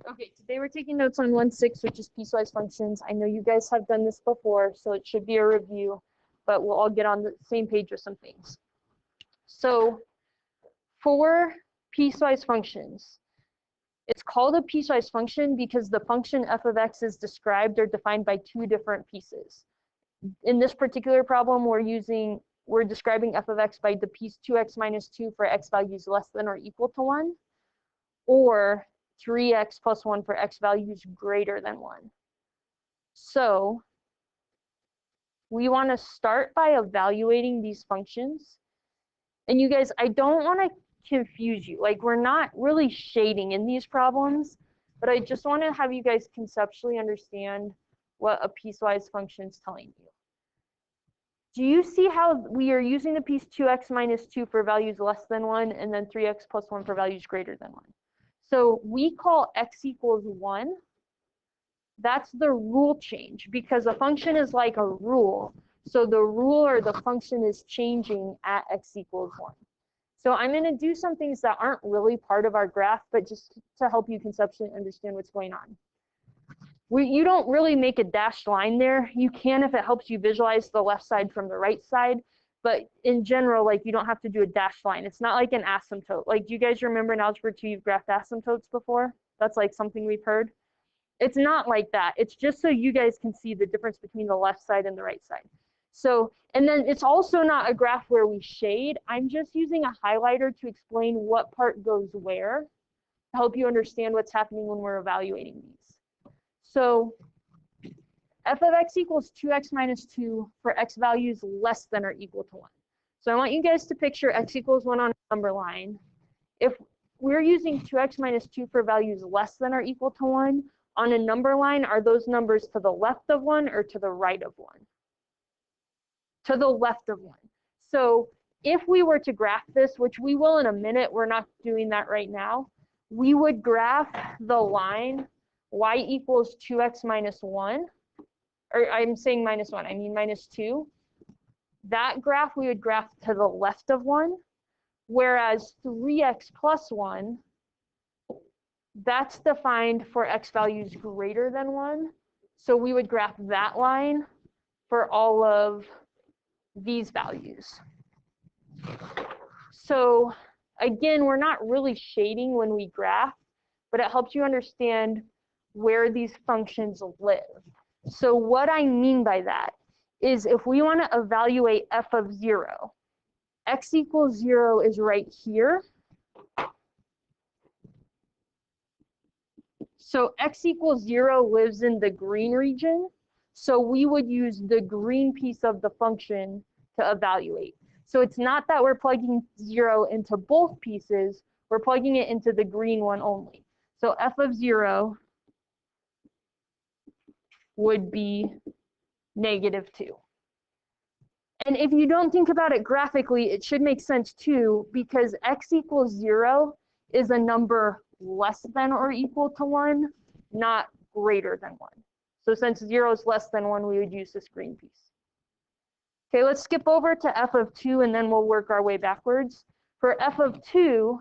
Okay, today we're taking notes on 1.6, which is piecewise functions. I know you guys have done this before, so it should be a review, but we'll all get on the same page with some things. So for piecewise functions, it's called a piecewise function because the function f of x is described or defined by two different pieces. In this particular problem, we're describing f of x by the piece 2x minus 2 for x values less than or equal to 1, or 3x plus 1 for x values greater than 1. So we want to start by evaluating these functions. And you guys, I don't want to confuse you. Like, we're not really shading in these problems, but I just want to have you guys conceptually understand what a piecewise function is telling you. Do you see how we are using the piece 2x minus 2 for values less than 1 and then 3x plus 1 for values greater than 1? So we call x equals 1. That's the rule change because a function is like a rule. So the rule or the function is changing at x equals 1. So I'm going to do some things that aren't really part of our graph, but just to help you conceptually understand what's going on. You don't really make a dashed line there. You can if it helps you visualize the left side from the right side. But in general, like, you don't have to do a dashed line. It's not like an asymptote. Like, do you guys remember in Algebra 2 you've graphed asymptotes before? That's like something we've heard. It's not like that. It's just so you guys can see the difference between the left side and the right side. So, and then it's also not a graph where we shade. I'm just using a highlighter to explain what part goes where to help you understand what's happening when we're evaluating these. So f of x equals 2x minus 2 for x values less than or equal to 1. So I want you guys to picture x equals 1 on a number line. If we're using 2x minus 2 for values less than or equal to 1, on a number line, are those numbers to the left of 1 or to the right of 1? To the left of 1. So if we were to graph this, which we will in a minute, we're not doing that right now, we would graph the line y equals 2x minus 1, or I'm saying minus 1, I mean minus 2. That graph we would graph to the left of 1, whereas 3x plus 1, that's defined for x values greater than 1. So we would graph that line for all of these values. So again, we're not really shading when we graph, but it helps you understand where these functions live. So what I mean by that is if we want to evaluate f of 0, x equals 0 is right here. So x equals 0 lives in the green region. So we would use the green piece of the function to evaluate. So it's not that we're plugging 0 into both pieces, we're plugging it into the green one only. So f of 0 would be -2. And if you don't think about it graphically, it should make sense too, because x equals 0 is a number less than or equal to 1, not greater than 1. So since 0 is less than 1, we would use this green piece. Okay, let's skip over to f of 2 and then we'll work our way backwards. For f of 2,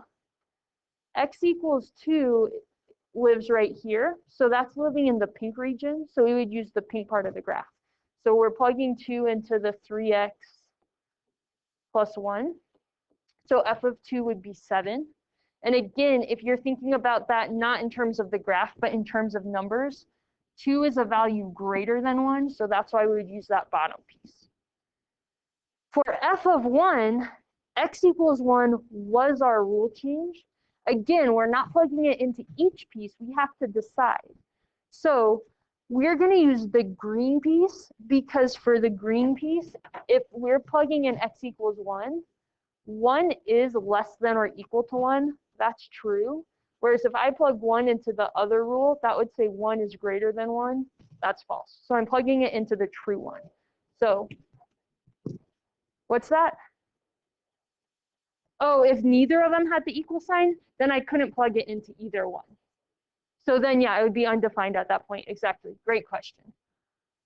x equals 2 lives right here. So that's living in the pink region. So we would use the pink part of the graph. So we're plugging 2 into the 3x plus 1. So f of 2 would be 7. And again, if you're thinking about that not in terms of the graph, but in terms of numbers, 2 is a value greater than 1. So that's why we would use that bottom piece. For f of 1, x equals 1 was our rule change. Again, we're not plugging it into each piece. We have to decide. So we're going to use the green piece because for the green piece, if we're plugging in x equals 1, 1 is less than or equal to 1. That's true. Whereas if I plug 1 into the other rule, that would say 1 is greater than 1. That's false. So I'm plugging it into the true one. So what's that? Oh, if neither of them had the equal sign, then I couldn't plug it into either one. So then, yeah, it would be undefined at that point. Exactly. Great question.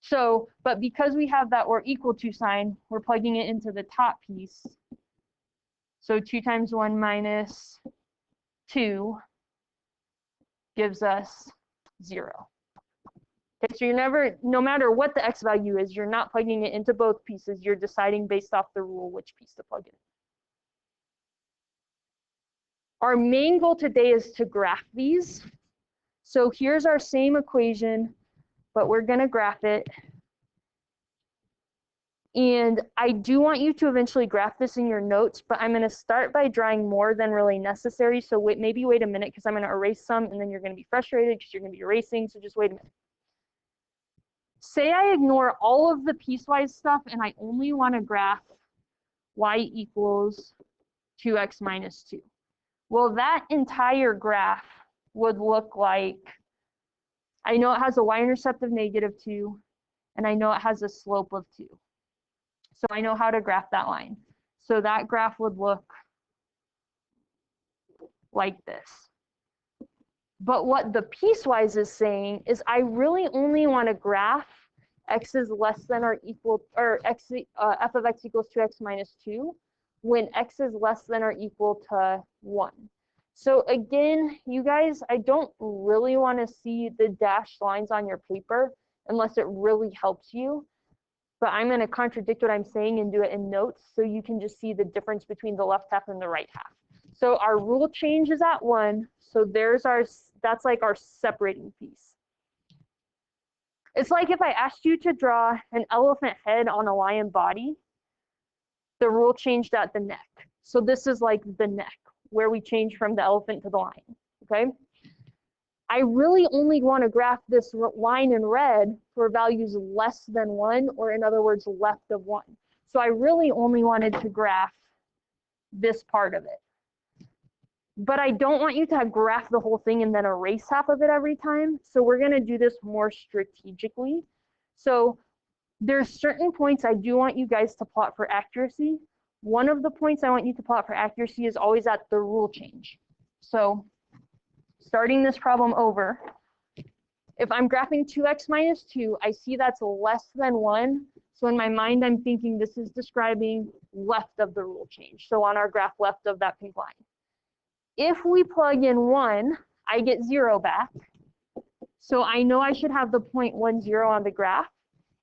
So, but because we have that or equal to sign, we're plugging it into the top piece. So 2 times 1 minus 2 gives us 0. Okay, so you're never, no matter what the x value is, you're not plugging it into both pieces. You're deciding based off the rule which piece to plug in. Our main goal today is to graph these. So here's our same equation, but we're going to graph it. And I do want you to eventually graph this in your notes, but I'm going to start by drawing more than really necessary. So maybe wait a minute, because I'm going to erase some, and then you're going to be frustrated because you're going to be erasing. So just wait a minute. Say I ignore all of the piecewise stuff, and I only want to graph y equals 2x minus 2. Well, that entire graph would look like, I know it has a y-intercept of -2, and I know it has a slope of 2. So I know how to graph that line. So that graph would look like this. But what the piecewise is saying is I really only want to graph x is less than or equal, or x, f of x equals 2x minus 2 when x is less than or equal to 1. So again, you guys, I don't really want to see the dashed lines on your paper unless it really helps you. But I'm going to contradict what I'm saying and do it in notes so you can just see the difference between the left half and the right half. So our rule change is at 1. So there's our, that's like our separating piece. It's like if I asked you to draw an elephant head on a lion body, the rule changed at the neck. So this is like the neck, where we change from the elephant to the lion, okay? I really only want to graph this line in red for values less than 1, or in other words, left of 1. So I really only wanted to graph this part of it. But I don't want you to graph the whole thing and then erase half of it every time. So we're going to do this more strategically. So there's certain points I do want you guys to plot for accuracy. One of the points I want you to plot for accuracy is always at the rule change. So starting this problem over, if I'm graphing 2x minus 2, I see that's less than 1. So in my mind, I'm thinking this is describing left of the rule change. So on our graph left of that pink line. If we plug in 1, I get 0 back. So I know I should have the point 1, 0 on the graph.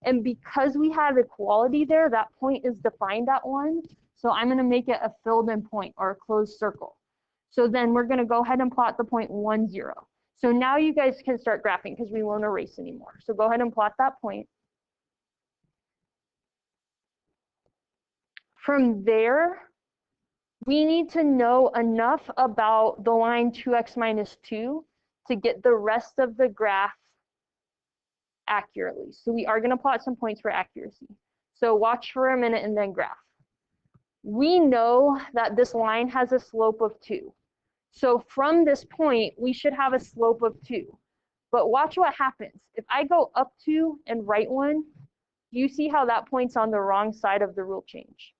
And because we have equality there, that point is defined at 1. So I'm going to make it a filled in point, or a closed circle. So then we're going to go ahead and plot the point 1, 0. So now you guys can start graphing because we won't erase anymore. So go ahead and plot that point. From there, we need to know enough about the line 2x minus 2 to get the rest of the graph accurately. So we are going to plot some points for accuracy. So watch for a minute and then graph. We know that this line has a slope of 2. So from this point, we should have a slope of 2. But watch what happens. If I go up 2 and right 1, you see how that point's on the wrong side of the rule change.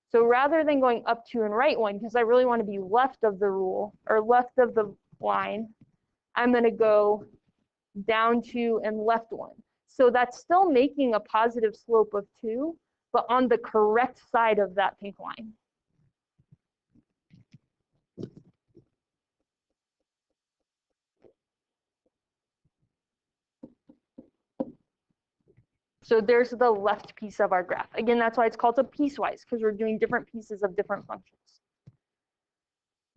So rather than going up 2 and right 1, because I really want to be left of the rule, or left of the line, I'm going to go down 2 and left 1. So that's still making a positive slope of 2, but on the correct side of that pink line. So there's the left piece of our graph. Again, that's why it's called a piecewise, because we're doing different pieces of different functions.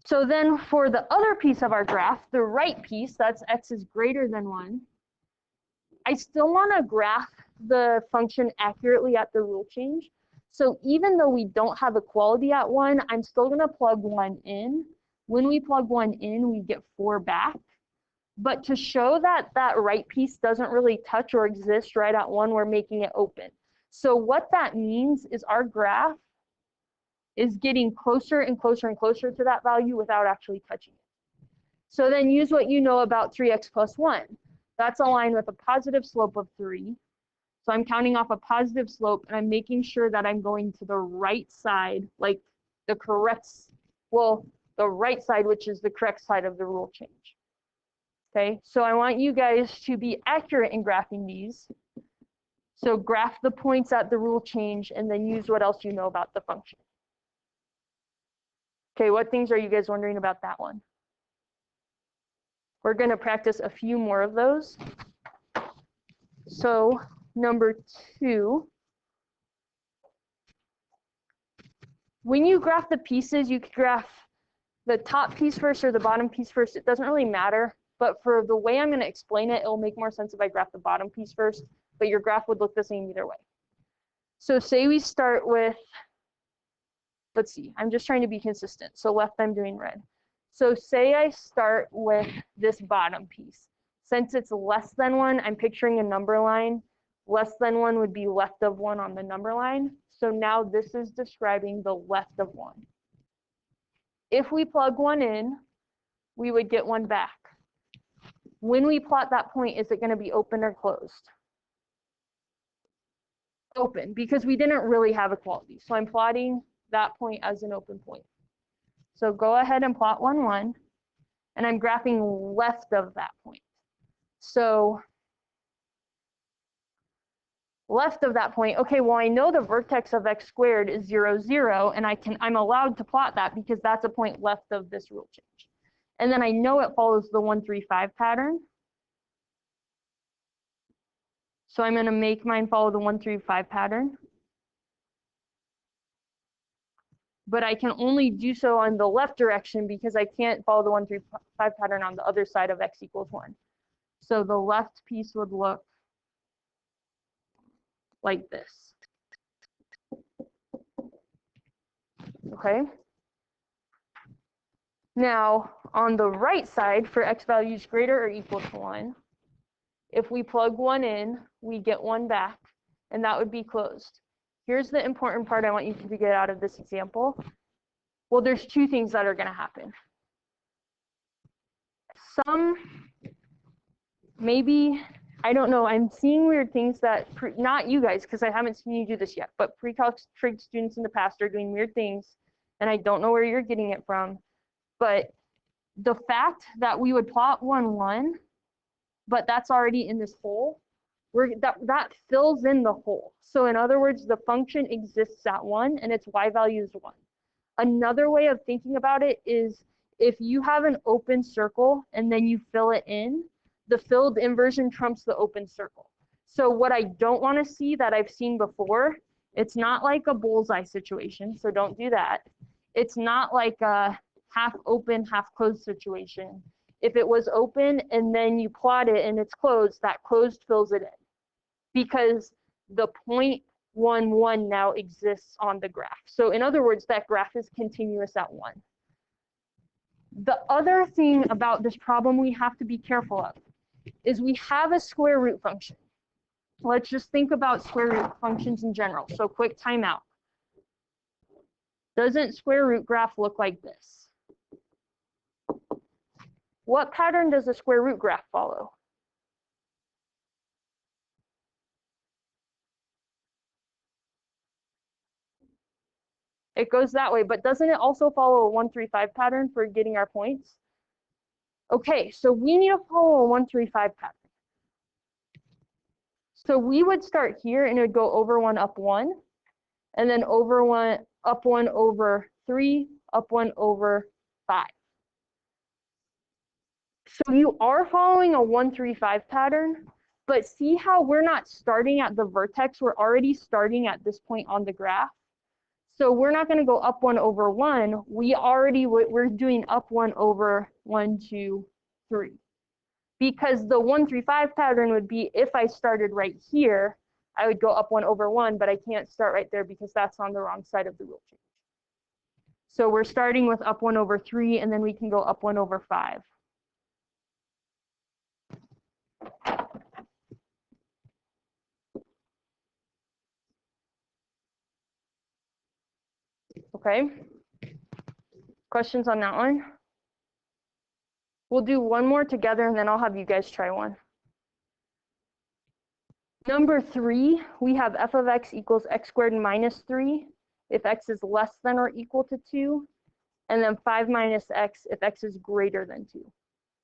So then for the other piece of our graph, the right piece, that's x is greater than 1, I still want to graph the function accurately at the rule change. So even though we don't have equality at 1, I'm still going to plug 1 in. When we plug 1 in, we get 4 back. But to show that that right piece doesn't really touch or exist right at 1, we're making it open. So what that means is our graph is getting closer and closer and closer to that value without actually touching it. So then use what you know about 3x plus 1. That's a line with a positive slope of 3. So I'm counting off a positive slope, and I'm making sure that I'm going to the right side, like the correct, well, the right side, which is the correct side of the rule change. Okay, so I want you guys to be accurate in graphing these. So graph the points at the rule change, and then use what else you know about the function. Okay, what things are you guys wondering about that one? We're going to practice a few more of those. So number 2, when you graph the pieces, you can graph the top piece first or the bottom piece first. It doesn't really matter, but for the way I'm going to explain it, it'll make more sense if I graph the bottom piece first, but your graph would look the same either way. So say we start with, let's see, I'm just trying to be consistent. So left, I'm doing red. So say I start with this bottom piece. Since it's less than 1, I'm picturing a number line. Less than 1 would be left of 1 on the number line. So now this is describing the left of 1. If we plug 1 in, we would get 1 back. When we plot that point, is it going to be open or closed? Open, because we didn't really have equality. So I'm plotting that point as an open point. So go ahead and plot 1, 1, and I'm graphing left of that point. So left of that point, okay, well, I know the vertex of x squared is 0, 0, and I'm allowed to plot that because that's a point left of this rule change. And then I know it follows the 1, 3, 5 pattern. So I'm going to make mine follow the 1, 3, 5 pattern. But I can only do so on the left direction because I can't follow the 1, 3, 5 pattern on the other side of x equals 1. So the left piece would look like this. Okay. Now, on the right side, for x values greater or equal to 1, if we plug 1 in, we get 1 back, and that would be closed. Here's the important part I want you to get out of this example. Well, there's 2 things that are going to happen. Maybe, I don't know, I'm seeing weird things that, not you guys, because I haven't seen you do this yet, but pre-calc trig students in the past are doing weird things, and I don't know where you're getting it from. But the fact that we would plot 1, 1, but that's already in this hole, that fills in the hole. So in other words, the function exists at 1 and its y value is 1. Another way of thinking about it is if you have an open circle and then you fill it in, the filled in version trumps the open circle. So what I don't want to see that I've seen before, it's not like a bullseye situation, so don't do that. It's not like a half open, half closed situation. If it was open and then you plot it and it's closed, that closed fills it in because the point 1, 1 now exists on the graph. So in other words, that graph is continuous at 1. The other thing about this problem we have to be careful of is we have a square root function. Let's just think about square root functions in general. So quick timeout. Doesn't square root graph look like this? What pattern does a square root graph follow? It goes that way, but doesn't it also follow a 1, 3, 5 pattern for getting our points? Okay, so we need to follow a 1, 3, 5 pattern. So we would start here and it would go over 1, up 1, and then over 1, up 1 over 3, up 1 over 5. So you are following a 1, 3, 5 pattern, but see how we're not starting at the vertex, we're already starting at this point on the graph. So we're not going to go up 1 over 1. We're doing up 1 over 1, 2, 3. Because the 1, 3, 5 pattern would be if I started right here, I would go up 1 over 1, but I can't start right there because that's on the wrong side of the rule change. So we're starting with up 1 over 3, and then we can go up 1 over 5. Okay? Questions on that one? We'll do one more together, and then I'll have you guys try one. Number 3, we have f of x equals x squared minus 3 if x is less than or equal to 2, and then 5 minus x if x is greater than 2.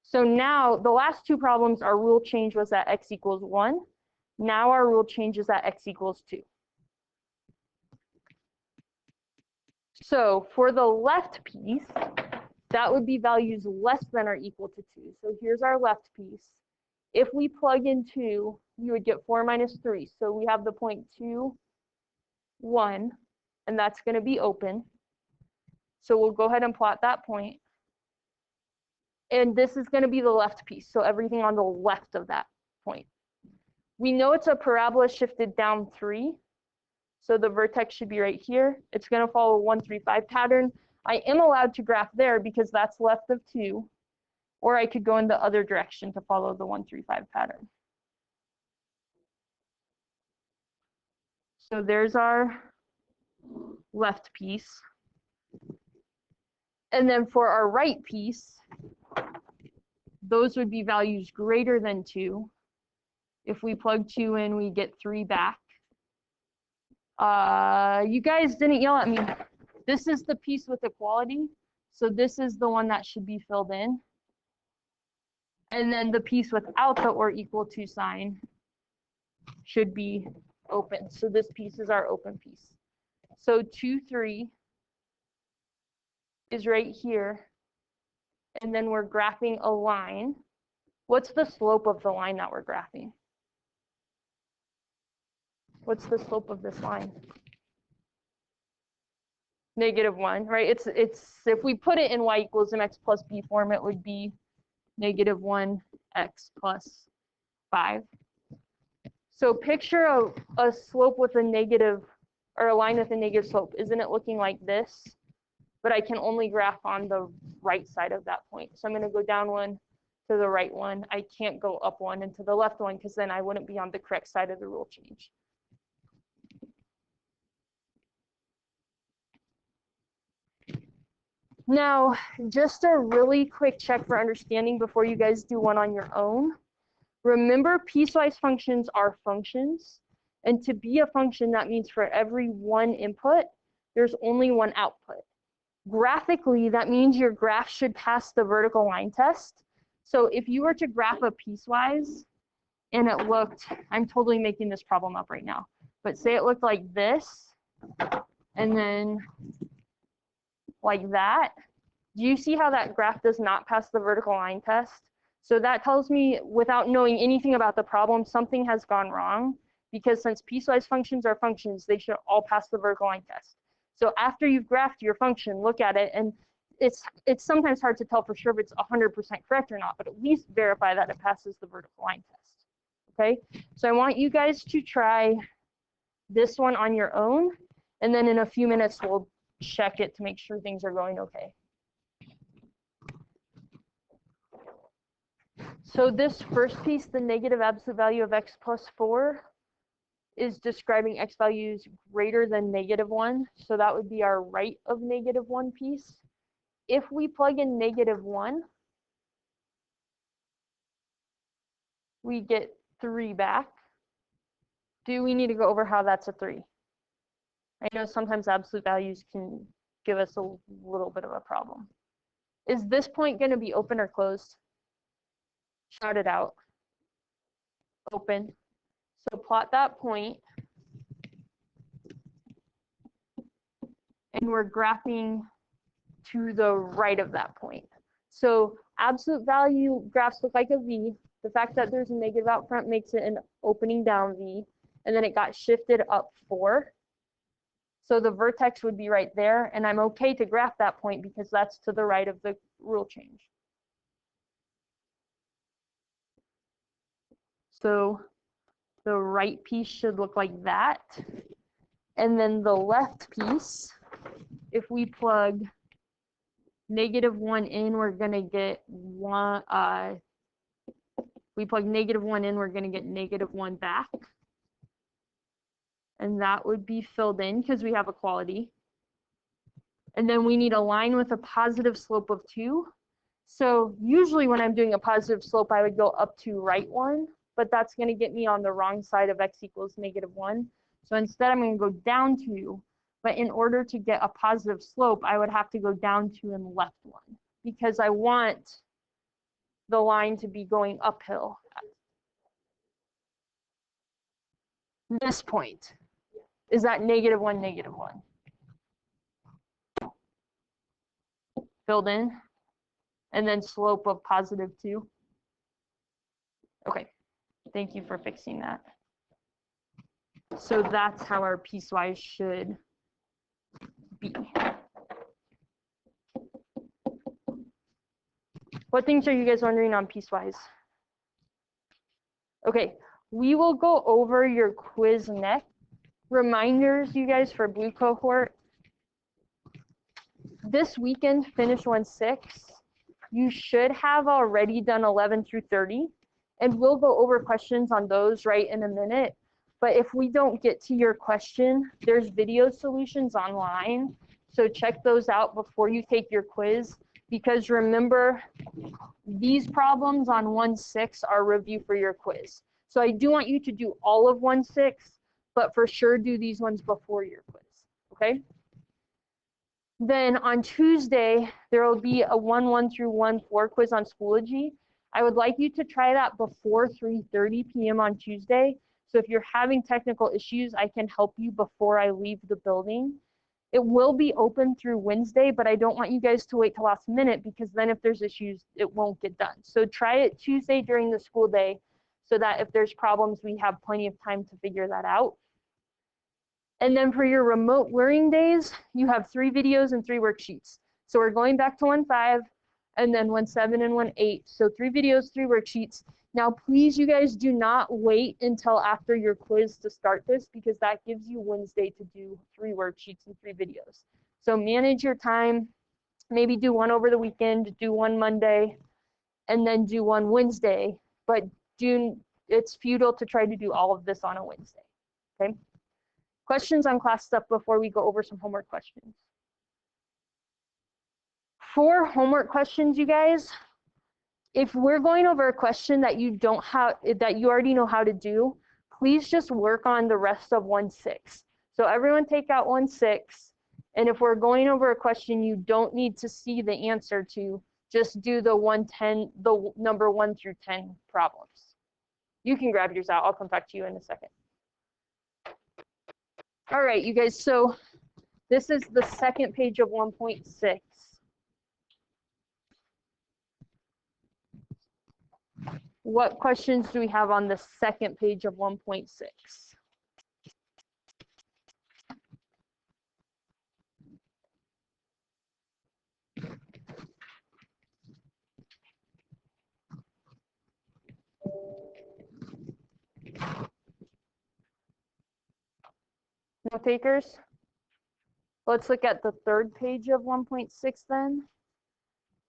So now the last 2 problems, our rule change was at x equals 1. Now our rule change is at x equals 2. So for the left piece, that would be values less than or equal to 2. So here's our left piece. If we plug in 2, we would get 4 minus 3. So we have the point 2, 1, and that's going to be open. So we'll go ahead and plot that point. And this is going to be the left piece, so everything on the left of that point. We know it's a parabola shifted down 3, so the vertex should be right here. It's going to follow a 1, 3, 5 pattern. I am allowed to graph there because that's left of 2, or I could go in the other direction to follow the 1, 3, 5 pattern. So there's our left piece. And then for our right piece, those would be values greater than 2. If we plug 2 in, we get 3 back. You guys didn't yell at me. This is the piece with equality. So this is the one that should be filled in. And then the piece without the or equal to sign should be open. So this piece is our open piece. So 2, 3 is right here. And then we're graphing a line. What's the slope of the line that we're graphing? What's the slope of this line? -1, right? It's if we put it in y equals mx plus b form, it would be -1 x plus 5. So picture a slope with a negative, or a line with a negative slope. Isn't it looking like this? But I can only graph on the right side of that point. So I'm going to go down 1 to the right 1. I can't go up 1 and to the left 1 because then I wouldn't be on the correct side of the rule change. Now, just a really quick check for understanding before you guys do one on your own. Remember, piecewise functions are functions. And to be a function, that means for every one input, there's only one output. Graphically, that means your graph should pass the vertical line test. So if you were to graph a piecewise and it looked, I'm totally making this problem up right now, but say it looked like this and then like that, do you see how that graph does not pass the vertical line test? So that tells me, without knowing anything about the problem, something has gone wrong, because since piecewise functions are functions, they should all pass the vertical line test. So after you've graphed your function, look at it, and it's sometimes hard to tell for sure if it's 100% correct or not, but at least verify that it passes the vertical line test. Okay, so I want you guys to try this one on your own, and then in a few minutes we'll check it to make sure things are going okay. So this first piece, the negative absolute value of x plus 4, is describing x values greater than -1. So that would be our right of -1 piece. If we plug in -1, we get 3 back. Do we need to go over how that's a 3? I know sometimes absolute values can give us a little bit of a problem. Is this point going to be open or closed? Shout it out. Open. So plot that point. And we're graphing to the right of that point. So absolute value graphs look like a V. The fact that there's a negative out front makes it an opening down V. And then it got shifted up 4. So the vertex would be right there. And I'm okay to graph that point because that's to the right of the rule change. So the right piece should look like that. And then the left piece, if we plug -1 in, we're going to get 1. We plug -1 in, we're going to get -1 back. And that would be filled in because we have equality. And then we need a line with a positive slope of 2. So usually when I'm doing a positive slope, I would go up to right 1, but that's going to get me on the wrong side of x equals -1. So instead I'm going to go down 2. But in order to get a positive slope, I would have to go down 2 and left 1 because I want the line to be going uphill. This point is that -1, -1. Filled in? and then slope of +2. Okay, thank you for fixing that. So that's how our piecewise should be. What things are you guys wondering on piecewise? Okay, we will go over your quiz next. Reminders, you guys, for blue cohort. This weekend, finish 1-6. You should have already done 11 through 30, and we'll go over questions on those right in a minute. But if we don't get to your question, there's video solutions online, so check those out before you take your quiz, because remember, these problems on 1-6 are review for your quiz. So I do want you to do all of 1-6, but for sure do these ones before your quiz, okay? Then on Tuesday, there will be a 1-1 through 1-4 quiz on Schoology. I would like you to try that before 3:30 p.m. on Tuesday. So if you're having technical issues, I can help you before I leave the building. It will be open through Wednesday, but I don't want you guys to wait till last minute, because then if there's issues, it won't get done. So try it Tuesday during the school day, so that if there's problems, we have plenty of time to figure that out. And then for your remote learning days, you have 3 videos and 3 worksheets. So we're going back to 1-5, and then 1-7 and 1-8. So 3 videos, 3 worksheets. Now, please, you guys, do not wait until after your quiz to start this, because that gives you Wednesday to do 3 worksheets and 3 videos. So manage your time. Maybe do 1 over the weekend, do 1 Monday, and then do 1 Wednesday. But it's futile to try to do all of this on a Wednesday, okay? Questions on class stuff before we go over some homework questions? For homework questions, you guys, if we're going over a question that you already know how to do, please just work on the rest of 1-6. So everyone take out 1-6, and if we're going over a question you don't need to see the answer to, just do the 1-10, the number 1 through 10 problems. You can grab yours out. I'll come back to you in a second. All right, you guys, so this is the second page of 1.6. What questions do we have on the second page of 1.6? No takers? Let's look at the third page of 1.6 then.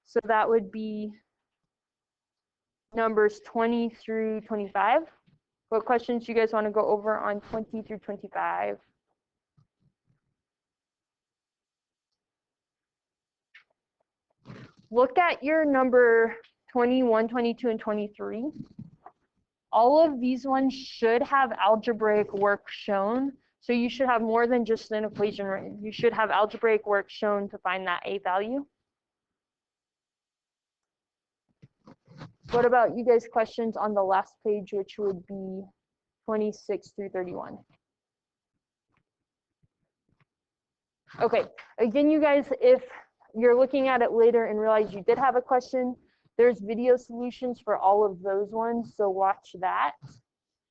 So that would be numbers 20 through 25. What questions do you guys want to go over on 20 through 25? Look at your number 21, 22, and 23. All of these ones should have algebraic work shown. So you should have more than just an equation written. You should have algebraic work shown to find that A value. What about you guys' questions on the last page, which would be 26 through 31? Okay, again, you guys, if you're looking at it later and realize you did have a question, there's video solutions for all of those ones, so watch that.